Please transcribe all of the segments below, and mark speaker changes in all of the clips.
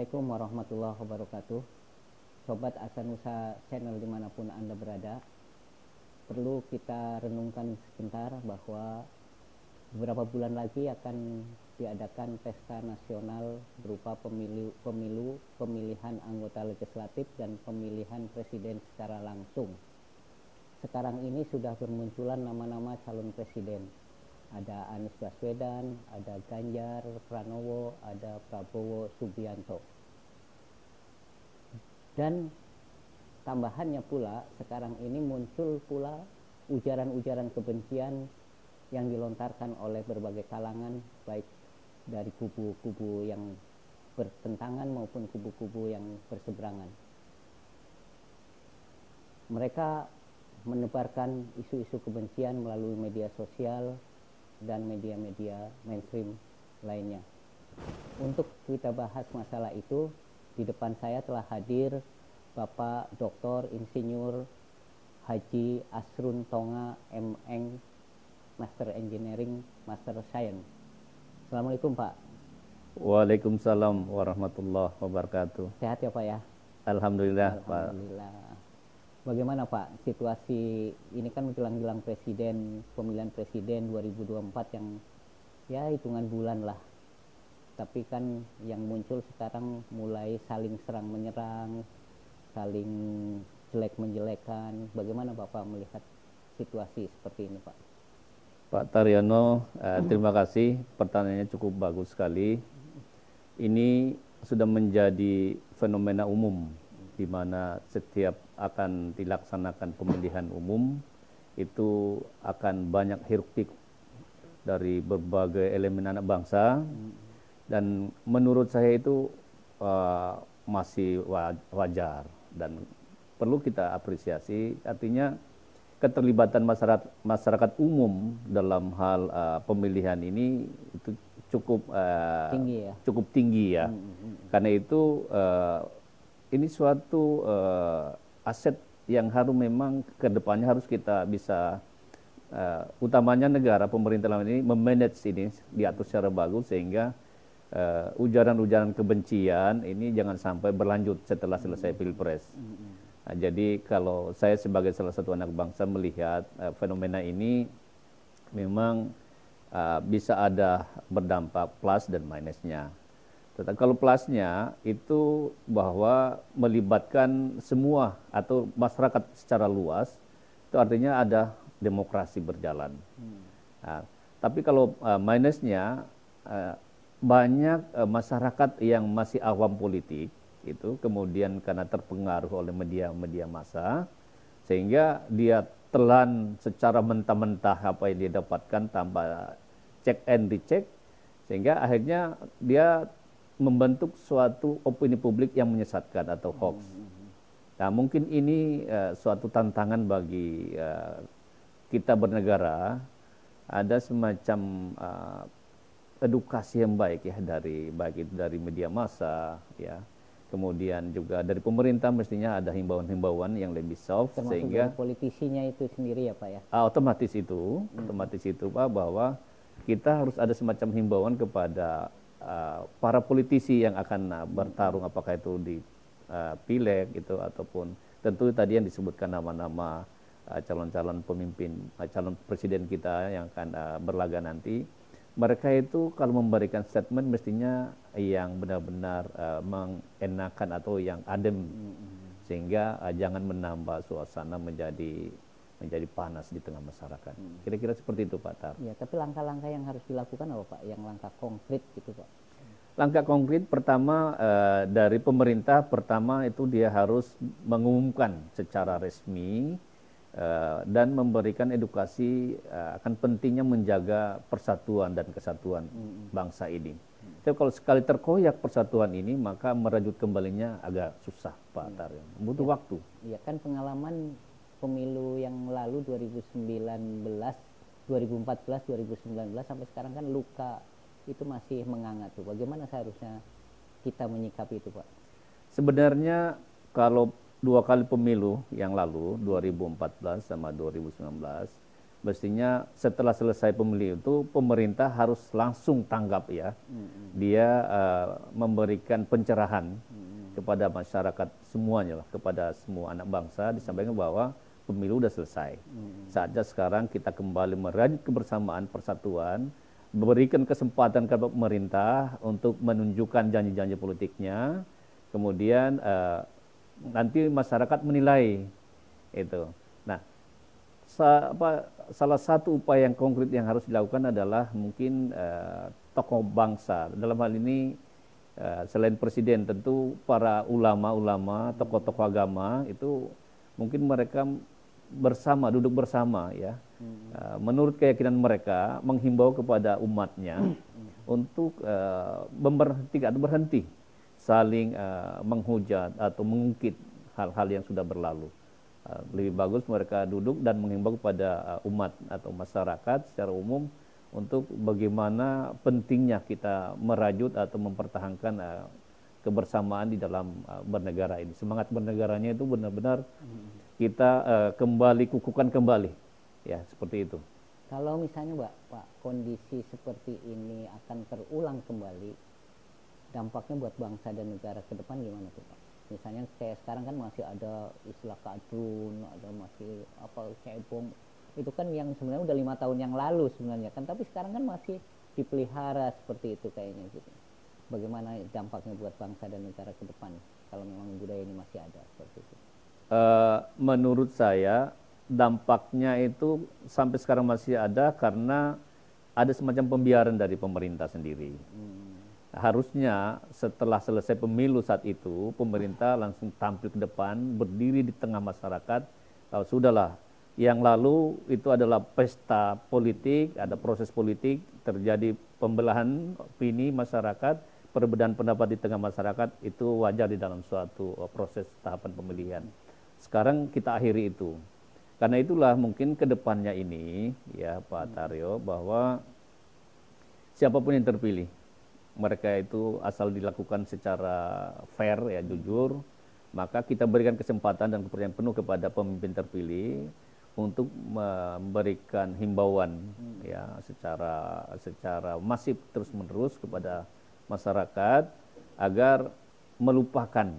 Speaker 1: Assalamualaikum warahmatullahi wabarakatuh. Sobat Asanusa Channel dimanapun Anda berada, perlu kita renungkan sebentar bahwa beberapa bulan lagi akan diadakan pesta nasional berupa pemilihan anggota legislatif dan pemilihan presiden secara langsung. Sekarang ini sudah bermunculan nama-nama calon presiden. Ada Anies Baswedan, ada Ganjar Pranowo, ada Prabowo Subianto. Dan tambahannya pula, sekarang ini muncul pula ujaran-ujaran kebencian yang dilontarkan oleh berbagai kalangan, baik dari kubu-kubu yang bertentangan maupun kubu-kubu yang berseberangan. Mereka menebarkan isu-isu kebencian melalui media sosial dan media-media mainstream lainnya. Untuk kita bahas masalah itu, di depan saya telah hadir Bapak Dr. Insinyur Haji Asrun Tonga M.Eng, Master Engineering, Master Science. Assalamualaikum Pak.
Speaker 2: Waalaikumsalam warahmatullahi wabarakatuh.
Speaker 1: Sehat ya Pak ya?
Speaker 2: Alhamdulillah,
Speaker 1: Alhamdulillah. Bagaimana Pak situasi ini, kan menjelang pemilihan presiden 2024 yang ya hitungan bulan lah. Tapi kan yang muncul sekarang mulai saling serang menyerang, saling jelek menjelekan. Bagaimana Bapak melihat situasi seperti ini Pak?
Speaker 2: Pak Taryono, terima kasih. Pertanyaannya cukup bagus sekali. Ini sudah menjadi fenomena umum di mana setiap akan dilaksanakan pemilihan umum itu akan banyak hiruk-pikuk dari berbagai elemen anak bangsa, dan menurut saya itu masih wajar dan perlu kita apresiasi. Artinya keterlibatan masyarakat umum dalam hal pemilihan ini itu cukup tinggi ya. Karena itu ini suatu aset yang harus memang ke depannya harus kita bisa, utamanya negara, pemerintah ini memanage ini, diatur secara bagus sehingga ujaran-ujaran kebencian ini jangan sampai berlanjut setelah selesai pilpres. Nah, jadi kalau saya sebagai salah satu anak bangsa melihat fenomena ini memang bisa ada berdampak plus dan minusnya. Tetapi kalau plusnya itu bahwa melibatkan semua atau masyarakat secara luas, itu artinya ada demokrasi berjalan. Nah, tapi kalau minusnya, banyak masyarakat yang masih awam politik itu kemudian karena terpengaruh oleh media massa, sehingga dia telan secara mentah-mentah apa yang dia dapatkan tanpa cek and recheck, sehingga akhirnya dia membentuk suatu opini publik yang menyesatkan atau hoax. Nah, mungkin ini suatu tantangan bagi kita bernegara, ada semacam edukasi yang baik ya dari media massa ya. Kemudian juga dari pemerintah mestinya ada himbauan-himbauan yang lebih soft,
Speaker 1: termasuk
Speaker 2: sehingga
Speaker 1: dari politisinya itu sendiri ya Pak ya.
Speaker 2: Otomatis itu Pak, bahwa kita harus ada semacam himbauan kepada para politisi yang akan bertarung, apakah itu di pileg itu ataupun tentu tadi yang disebutkan nama-nama calon-calon pemimpin, calon presiden kita yang akan berlaga nanti. Mereka itu kalau memberikan statement mestinya yang benar-benar mengenakan atau yang adem, sehingga jangan menambah suasana menjadi panas di tengah masyarakat. Kira-kira seperti itu Pak Tar.
Speaker 1: Ya, tapi langkah-langkah yang harus dilakukan apa Pak? Yang langkah konkret gitu Pak?
Speaker 2: Langkah konkret pertama dari pemerintah, pertama itu dia harus mengumumkan secara resmi dan memberikan edukasi akan pentingnya menjaga persatuan dan kesatuan bangsa ini. Tapi kalau sekali terkoyak persatuan ini, maka merajut kembalinya agak susah Pak Tar. Butuh waktu.
Speaker 1: Iya, kan pengalaman pemilu yang lalu 2019, 2014, 2019 sampai sekarang kan luka itu masih menganga tuh. Bagaimana seharusnya kita menyikapi itu Pak?
Speaker 2: Sebenarnya kalau dua kali pemilu yang lalu 2014 sama 2019 mestinya setelah selesai pemilu itu pemerintah harus langsung tanggap ya. Dia memberikan pencerahan kepada masyarakat semuanya lah, kepada semua anak bangsa, disampaikan bahwa pemilu sudah selesai. Saatnya sekarang kita kembali merajut kebersamaan, persatuan, memberikan kesempatan kepada pemerintah untuk menunjukkan janji-janji politiknya, kemudian nanti masyarakat menilai itu. Nah, salah satu upaya yang konkret yang harus dilakukan adalah mungkin tokoh bangsa. Dalam hal ini selain presiden, tentu para ulama-ulama, tokoh-tokoh agama itu mungkin mereka bersama, duduk bersama ya. Menurut keyakinan mereka menghimbau kepada umatnya untuk berhenti saling menghujat atau mengungkit hal-hal yang sudah berlalu. Lebih bagus mereka duduk dan menghimbau kepada umat atau masyarakat secara umum untuk bagaimana pentingnya kita merajut atau mempertahankan kebersamaan di dalam bernegara ini. Semangat bernegaranya itu benar-benar kita kukuhkan kembali, ya seperti itu.
Speaker 1: Kalau misalnya Pak, kondisi seperti ini akan terulang kembali, dampaknya buat bangsa dan negara ke depan gimana tuh Pak? Misalnya kayak sekarang kan masih ada istilah kadrun, ada masih cebong, itu kan yang sebenarnya udah 5 tahun yang lalu sebenarnya kan, tapi sekarang kan masih dipelihara seperti itu kayaknya gitu. Bagaimana dampaknya buat bangsa dan negara ke depan kalau memang budaya ini masih ada seperti itu?
Speaker 2: Menurut saya dampaknya itu sampai sekarang masih ada karena ada semacam pembiaran dari pemerintah sendiri. Harusnya setelah selesai pemilu saat itu pemerintah langsung tampil ke depan, berdiri di tengah masyarakat. Sudahlah, yang lalu itu adalah pesta politik, ada proses politik, terjadi pembelahan opini masyarakat, perbedaan pendapat di tengah masyarakat, itu wajar di dalam suatu proses tahapan pemilihan. Sekarang kita akhiri itu. Karena itulah mungkin ke depannya ini ya Pak Taryo, bahwa siapapun yang terpilih, mereka itu asal dilakukan secara fair ya, jujur, maka kita berikan kesempatan dan kepercayaan penuh kepada pemimpin terpilih untuk memberikan himbauan ya secara masif terus-menerus kepada masyarakat agar melupakan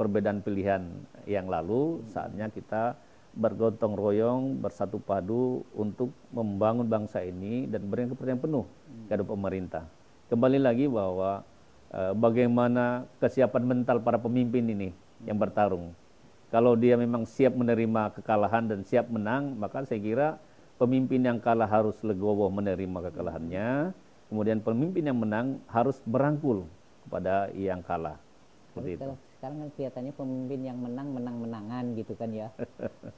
Speaker 2: perbedaan pilihan yang lalu. Saatnya kita bergotong royong, bersatu padu untuk membangun bangsa ini dan berikan kepercayaan penuh kepada pemerintah. Kembali lagi bahwa bagaimana kesiapan mental para pemimpin ini yang bertarung. Kalau dia memang siap menerima kekalahan dan siap menang, maka saya kira pemimpin yang kalah harus legowo menerima kekalahannya. Kemudian pemimpin yang menang harus merangkul kepada yang kalah.
Speaker 1: Tapi kalau sekarang kan kelihatannya pemimpin yang menang-menangan gitu kan ya.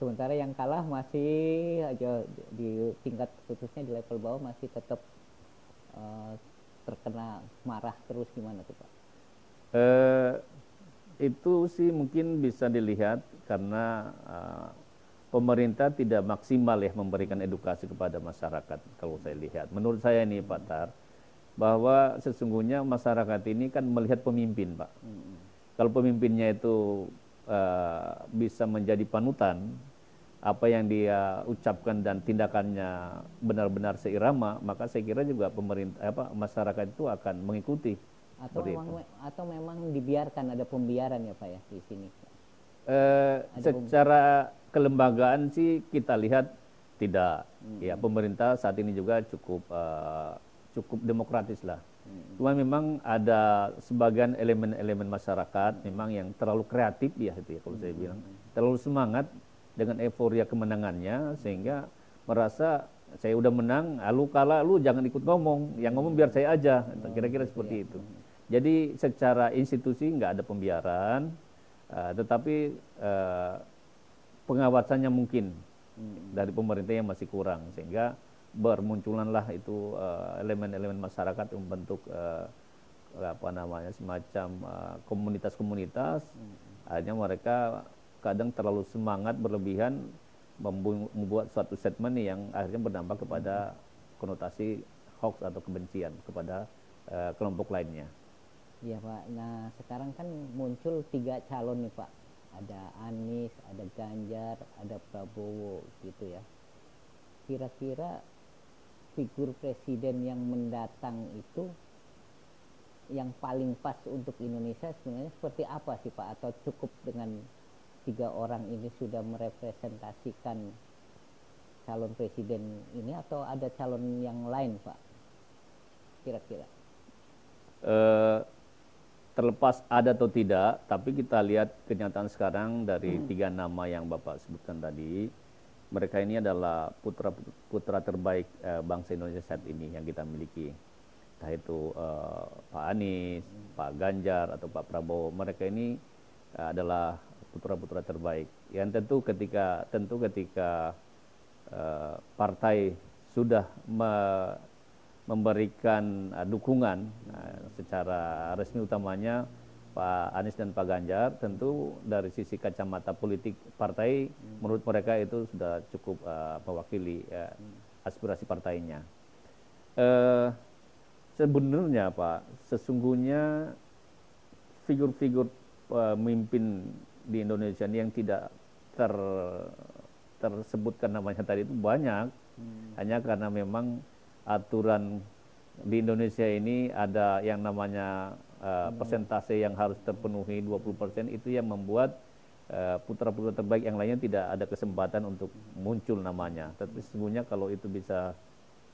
Speaker 1: Sementara yang kalah masih aja di tingkat khususnya di level bawah masih tetap terkena marah terus, gimana tuh Pak?
Speaker 2: Itu sih mungkin bisa dilihat karena pemerintah tidak maksimal ya memberikan edukasi kepada masyarakat. Kalau saya lihat, menurut saya ini Pak Tar, bahwa sesungguhnya masyarakat ini kan melihat pemimpin Pak. Kalau pemimpinnya itu bisa menjadi panutan, apa yang dia ucapkan dan tindakannya benar-benar seirama, maka saya kira juga masyarakat itu akan mengikuti.
Speaker 1: Atau memang dibiarkan, ada pembiaran ya Pak ya di sini?
Speaker 2: Secara kelembagaan sih kita lihat tidak. Ya, pemerintah saat ini juga cukup demokratis lah. Cuma memang ada sebagian elemen-elemen masyarakat memang yang terlalu kreatif ya, itu ya kalau saya bilang, terlalu semangat dengan euforia kemenangannya sehingga merasa saya udah menang, lu kalah, lu jangan ikut ngomong, yang ngomong biar saya aja, kira-kira seperti itu. Jadi secara institusi nggak ada pembiaran, tetapi pengawasannya mungkin dari pemerintah yang masih kurang, sehingga bermunculanlah itu elemen-elemen masyarakat yang membentuk semacam komunitas-komunitas. Akhirnya mereka kadang terlalu semangat berlebihan membuat suatu statement yang akhirnya berdampak kepada konotasi hoax atau kebencian kepada kelompok lainnya.
Speaker 1: Iya Pak, nah sekarang kan muncul 3 calon nih Pak, ada Anies, ada Ganjar, ada Prabowo gitu ya. kira-kira figur presiden yang mendatang itu yang paling pas untuk Indonesia sebenarnya seperti apa sih Pak? Atau cukup dengan 3 orang ini sudah merepresentasikan calon presiden ini, atau ada calon yang lain Pak? Kira-kira.
Speaker 2: Terlepas ada atau tidak, tapi kita lihat kenyataan sekarang dari 3 nama yang Bapak sebutkan tadi, mereka ini adalah putra terbaik bangsa Indonesia saat ini yang kita miliki. Entah itu Pak Anies, Pak Ganjar, atau Pak Prabowo, mereka ini adalah putra-putra terbaik. Yang tentu ketika partai sudah memberikan dukungan secara resmi, utamanya Pak Anies dan Pak Ganjar, tentu dari sisi kacamata politik partai menurut mereka itu sudah cukup mewakili aspirasi partainya. Sebenarnya Pak, sesungguhnya figur-figur pemimpin di Indonesia ini yang tidak tersebutkan namanya tadi itu banyak, hanya karena memang aturan di Indonesia ini ada yang namanya persentase yang harus terpenuhi 20%, itu yang membuat putra-putra terbaik yang lainnya tidak ada kesempatan untuk muncul namanya. Tapi sesungguhnya kalau itu bisa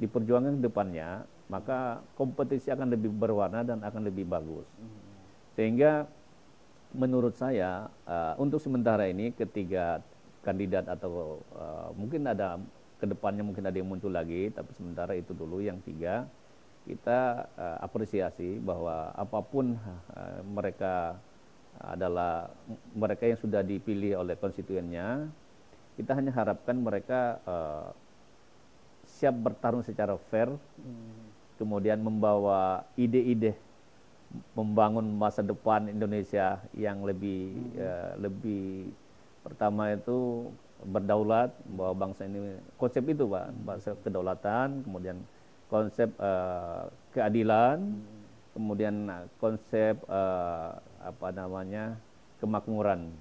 Speaker 2: diperjuangkan ke depannya, maka kompetisi akan lebih berwarna dan akan lebih bagus. Sehingga menurut saya untuk sementara ini ketiga kandidat atau mungkin ada kedepannya mungkin ada yang muncul lagi, tapi sementara itu dulu yang 3 kita apresiasi bahwa apapun mereka adalah mereka yang sudah dipilih oleh konstituennya, kita hanya harapkan mereka siap bertarung secara fair, kemudian membawa ide-ide membangun masa depan Indonesia yang lebih pertama itu berdaulat, bahwa bangsa ini konsep itu Pak, konsep kedaulatan, kemudian konsep keadilan, kemudian konsep kemakmuran.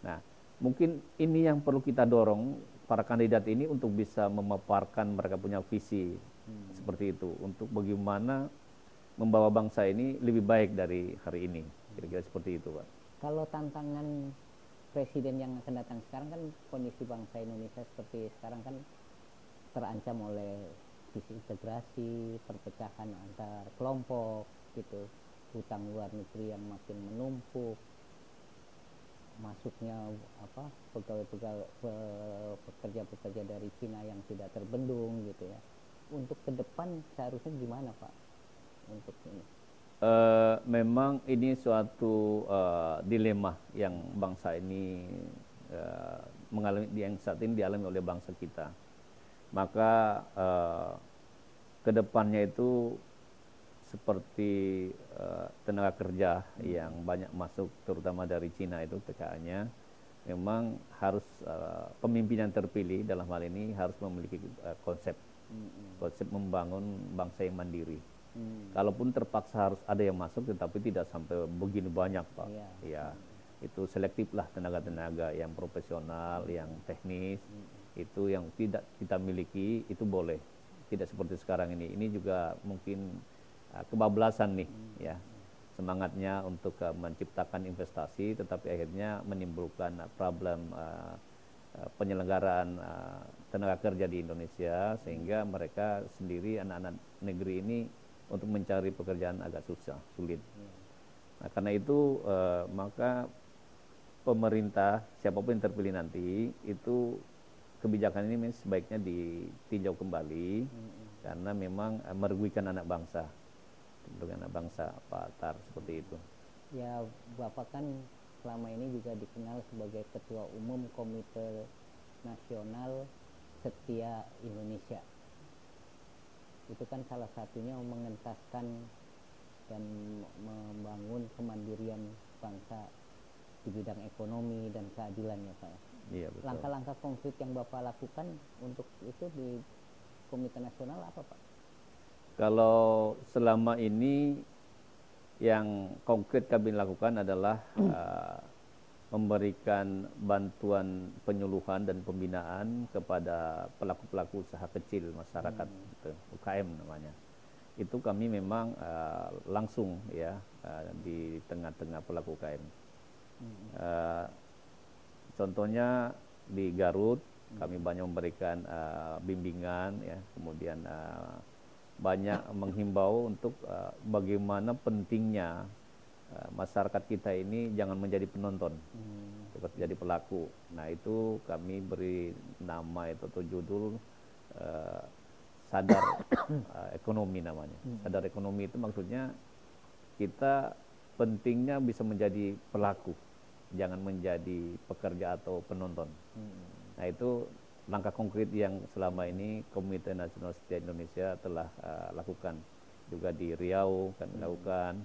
Speaker 2: Nah, mungkin ini yang perlu kita dorong para kandidat ini untuk bisa memaparkan mereka punya visi seperti itu, untuk bagaimana membawa bangsa ini lebih baik dari hari ini, kira-kira seperti itu Pak.
Speaker 1: Kalau tantangan presiden yang akan datang sekarang kan, kondisi bangsa Indonesia seperti sekarang kan terancam oleh disintegrasi, perpecahan antar kelompok gitu, hutang luar negeri yang makin menumpuk, masuknya pekerja-pekerja dari Cina yang tidak terbendung gitu ya. Untuk ke depan seharusnya gimana Pak untuk ini?
Speaker 2: Memang ini suatu dilema yang bangsa ini mengalami, yang saat ini dialami oleh bangsa kita. Maka kedepannya itu seperti tenaga kerja yang banyak masuk, terutama dari Cina itu TKA-nya, memang harus pemimpin yang terpilih dalam hal ini harus memiliki konsep membangun bangsa yang mandiri. Kalaupun terpaksa harus ada yang masuk, tetapi tidak sampai begini banyak Pak. Ya, itu selektiflah tenaga-tenaga yang profesional, yang teknis, itu yang tidak kita miliki, itu boleh. Tidak seperti sekarang ini. Ini juga mungkin kebablasan nih, ya, semangatnya untuk menciptakan investasi, tetapi akhirnya menimbulkan problem penyelenggaraan tenaga kerja di Indonesia, sehingga mereka sendiri, anak-anak negeri ini, untuk mencari pekerjaan agak sulit. Nah, karena itu maka pemerintah siapapun yang terpilih nanti itu kebijakan ini sebaiknya ditinjau kembali, karena memang merugikan anak bangsa. Pak Tar, seperti itu.
Speaker 1: Ya, Bapak kan selama ini juga dikenal sebagai Ketua Umum Komite Nasional Setia Indonesia. Itu kan salah satunya mengentaskan dan membangun kemandirian bangsa di bidang ekonomi dan keadilan ya Pak.
Speaker 2: Iya, betul.
Speaker 1: Langkah-langkah konkret yang Bapak lakukan untuk itu di Komite Nasional apa Pak?
Speaker 2: Kalau selama ini yang konkret kami lakukan adalah memberikan bantuan penyuluhan dan pembinaan kepada pelaku-pelaku usaha kecil masyarakat, gitu, UKM namanya. Itu kami memang langsung ya di tengah-tengah pelaku UKM. Contohnya di Garut kami banyak memberikan bimbingan ya, kemudian banyak menghimbau untuk bagaimana pentingnya masyarakat kita ini jangan menjadi penonton, seperti jadi pelaku. Nah itu kami beri nama itu atau judul sadar ekonomi namanya. Sadar ekonomi itu maksudnya kita pentingnya bisa menjadi pelaku, jangan menjadi pekerja atau penonton. Nah itu langkah konkret yang selama ini Komite Nasional Setia Indonesia telah lakukan. Juga di Riau kami lakukan,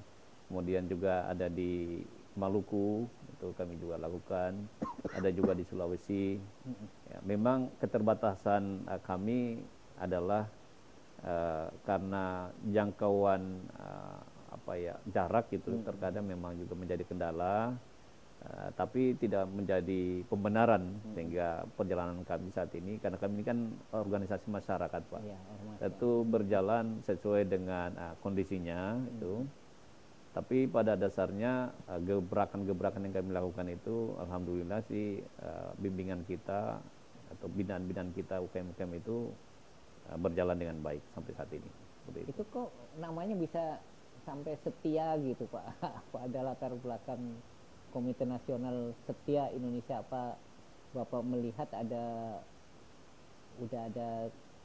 Speaker 2: kemudian juga ada di Maluku, itu kami juga lakukan, ada juga di Sulawesi. Ya, memang keterbatasan kami adalah karena jangkauan jarak itu terkadang memang juga menjadi kendala. Tapi tidak menjadi pembenaran sehingga perjalanan kami saat ini, karena kami ini kan organisasi masyarakat Pak, ya, itu berjalan sesuai dengan kondisinya itu. Tapi pada dasarnya gebrakan-gebrakan yang kami lakukan itu alhamdulillah sih bimbingan kita atau binaan-binaan kita UKM-UKM itu berjalan dengan baik sampai saat ini.
Speaker 1: Itu kok namanya bisa sampai setia gitu Pak? Apa ada latar belakang Komite Nasional Setia Indonesia? Apa Bapak melihat udah ada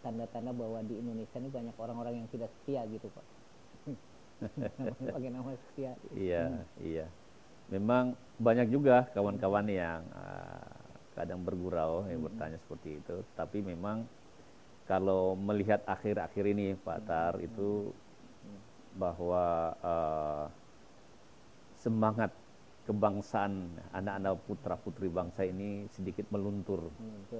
Speaker 1: tanda-tanda bahwa di Indonesia ini banyak orang-orang yang tidak setia gitu Pak? Pakai nama setia.
Speaker 2: Iya. Memang banyak juga kawan-kawan yang kadang bergurau yang bertanya seperti itu. Tapi memang kalau melihat akhir-akhir ini Pak Tar itu bahwa semangat kebangsaan anak-anak putra-putri bangsa ini sedikit meluntur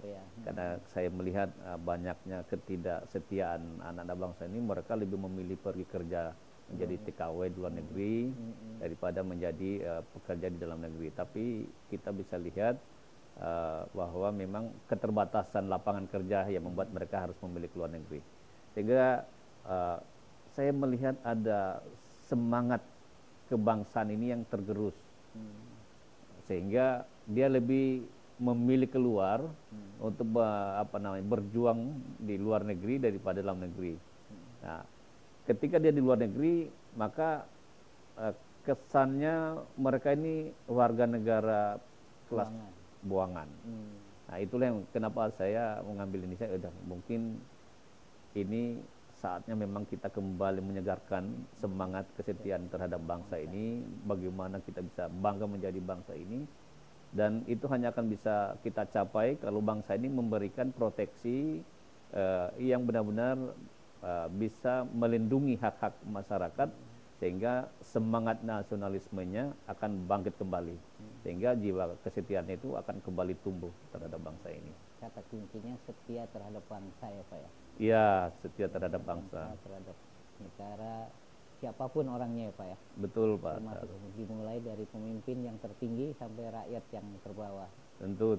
Speaker 2: ya. Karena saya melihat banyaknya ketidaksetiaan anak-anak bangsa ini, mereka lebih memilih pergi kerja menjadi TKW di luar negeri daripada menjadi pekerja di dalam negeri. Tapi kita bisa lihat bahwa memang keterbatasan lapangan kerja yang membuat mereka harus memilih ke luar negeri. Sehingga saya melihat ada semangat kebangsaan ini yang tergerus. Sehingga dia lebih memilih keluar untuk berjuang di luar negeri daripada dalam negeri. Nah, ketika dia di luar negeri, maka kesannya mereka ini warga negara kelas buangan. Nah, itulah yang kenapa saya mengambil ini. Saya mungkin ini saatnya memang kita kembali menyegarkan semangat kesetiaan terhadap bangsa ini, bagaimana kita bisa bangga menjadi bangsa ini, dan itu hanya akan bisa kita capai kalau bangsa ini memberikan proteksi yang benar-benar bisa melindungi hak-hak masyarakat, sehingga semangat nasionalismenya akan bangkit kembali, sehingga jiwa kesetiaan itu akan kembali tumbuh terhadap bangsa ini.
Speaker 1: Kata kuncinya setia terhadap bangsa ya Pak ya?
Speaker 2: Iya, setia terhadap bangsa.
Speaker 1: Terhadap negara, siapapun orangnya ya Pak ya?
Speaker 2: Betul Pak.
Speaker 1: Termasuk dimulai dari pemimpin yang tertinggi sampai rakyat yang terbawah.
Speaker 2: Tentu.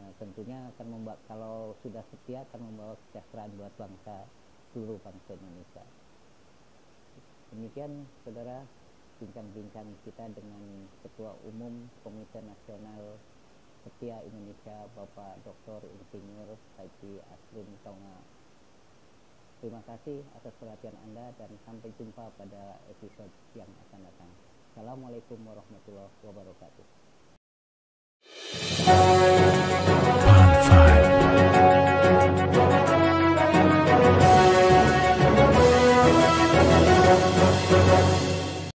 Speaker 1: Nah, tentunya akan kalau sudah setia akan membawa kesejahteraan buat seluruh bangsa Indonesia. Demikian saudara, bincang-bincang kita dengan Ketua Umum Komite Nasional Setia Indonesia, Bapak Dr. Insinyur Haji Asrun Tonga. Terima kasih atas perhatian Anda dan sampai jumpa pada episode yang akan datang. Assalamualaikum warahmatullahi wabarakatuh.